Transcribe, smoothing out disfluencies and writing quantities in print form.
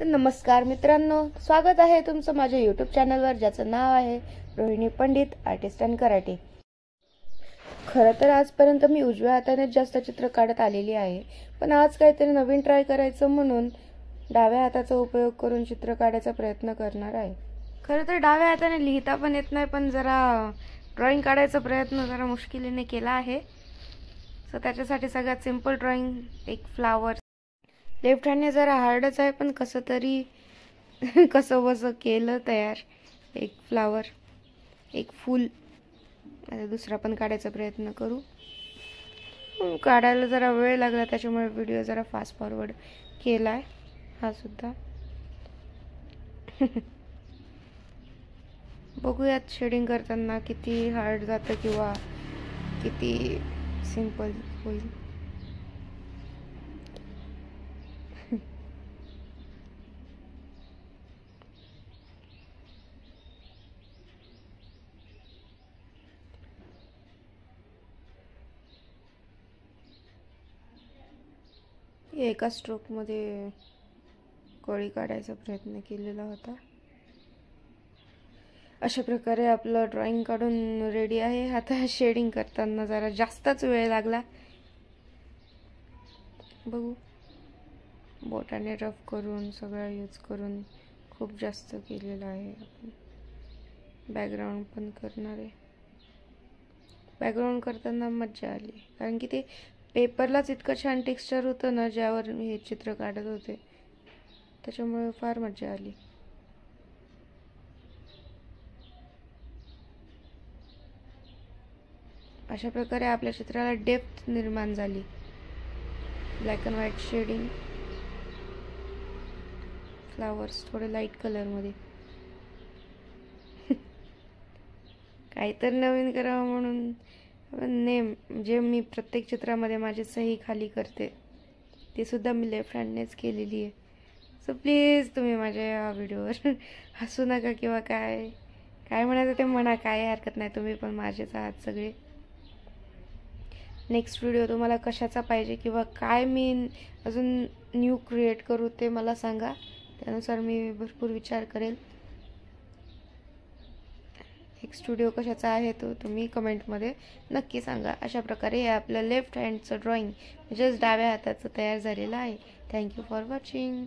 तर नमस्कार मित्रांनो, स्वागत आहे तुमचं माझ्या यूट्यूब चॅनलवर, ज्याचं नाव आहे Rohini Pandit artist and karate. खरं तर आजपर्यंत मी उजव्या हाताने जास्त चित्र काढत आलेली आहे, पण आज काहीतरी नवीन ट्राय करायचं म्हणून डाव्या हाताचा उपयोग करून चित्र काढायचा प्रयत्न करणार आहे. खरं तर डाव्या हाताने लिहिता पण येत नाही, पण जरा ड्रॉइंग काढायचा प्रयत्न जरा मुश्किलीने केला आहे. सो त्याच्यासाठी सगळ्यात सिंपल ड्रॉइंग एक फ्लावर. लेफ्ट हँडने जरा हार्डच आहे, पण कसं तरी कसं केलं तयार. एक फ्लावर, एक फूल. आता दुसरा पण काढायचा प्रयत्न करू. काढायला जरा वेळ लागला, त्याच्यामुळे व्हिडिओ जरा फास्ट फॉरवर्ड केलाय हा सुद्धा. बघूयात शेडिंग करताना किती हार्ड जातं किंवा किती सिंपल होईल. एका स्ट्रोकमध्ये कळी काढायचा प्रयत्न केलेला होता. अशा प्रकारे आपलं ड्रॉइंग काढून रेडी आहे. आता शेडिंग करताना जरा जास्तच वेळ लागला. बघू, बोटाने रफ करून सगळं यूज करून खूप जास्त केलेलं आहे. आपण बॅकग्राऊंड पण करणार आहे. बॅकग्राऊंड करताना मज्जा आली, कारण की ते पेपरलाच इतकं छान टेक्स्चर होतं ना, ज्यावर मी हे चित्र काढत होते, त्याच्यामुळे फार मज्जा आली. अशा प्रकारे आपल्या चित्राला डेप्थ निर्माण झाली. Black and white shading, flowers थोडे लाईट कलरमध्ये. काहीतरी नवीन करावं म्हणून नेम जे मी प्रत्येक चित्रामध्ये माझी सही खाली करते, ती सुद्धा मी लेफ्ट हँडनेच केलेली आहे. सो प्लीज तुम्ही माझ्या या व्हिडिओवर हसू नका किंवा काय म्हणायचं ते म्हणा, काय हरकत नाही. तुम्ही पण माझेच आहात सगळे. नेक्स्ट व्हिडिओ तुम्हाला कशाचा पाहिजे किंवा काय मी अजून न्यू क्रिएट करू ते मला सांगा, त्यानुसार मी भरपूर विचार करेल. एक स्टुडिओ कशाचा आहे तो तुम्ही कमेंटमध्ये नक्की सांगा. अशा प्रकारे हे आपलं लेफ्ट हँडचं ड्रॉइंग म्हणजेच डाव्या हाताचं तयार झालेलं आहे. Thank you for watching.